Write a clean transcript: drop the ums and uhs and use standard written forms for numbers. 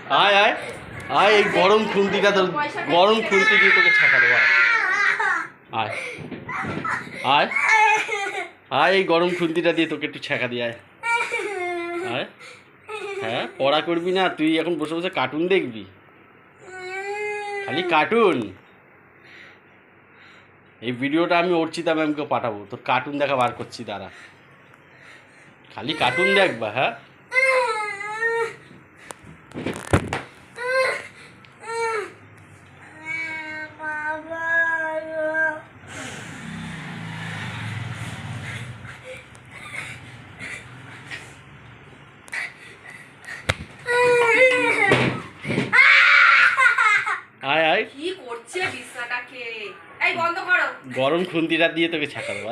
আয় আয় আয়, এই গরম খুন্তিটা তোর, গরম খুন্তি দিয়ে তোকে ছাকা দেবো। আয় আয় আয়, এই গরম খুন্তিটা দিয়ে তোকে একটু ছ্যাঁকা দিয়ে আয়। আয়, হ্যাঁ পড়া করবি না তুই, এখন বসে বসে কার্টুন দেখবি, খালি কার্টুন। এই ভিডিওটা আমি অর্চিতা ম্যামকে পাঠাবো, তোর কার্টুন দেখা বার করছি, দাঁড়া, খালি কার্টুন দেখবা। হ্যাঁ আয় আয়, কি করছে বিছনাটাকে? এই বন্ধ করো। গরম খুন্তিটা দিয়ে তোকে ছাকা দেবো।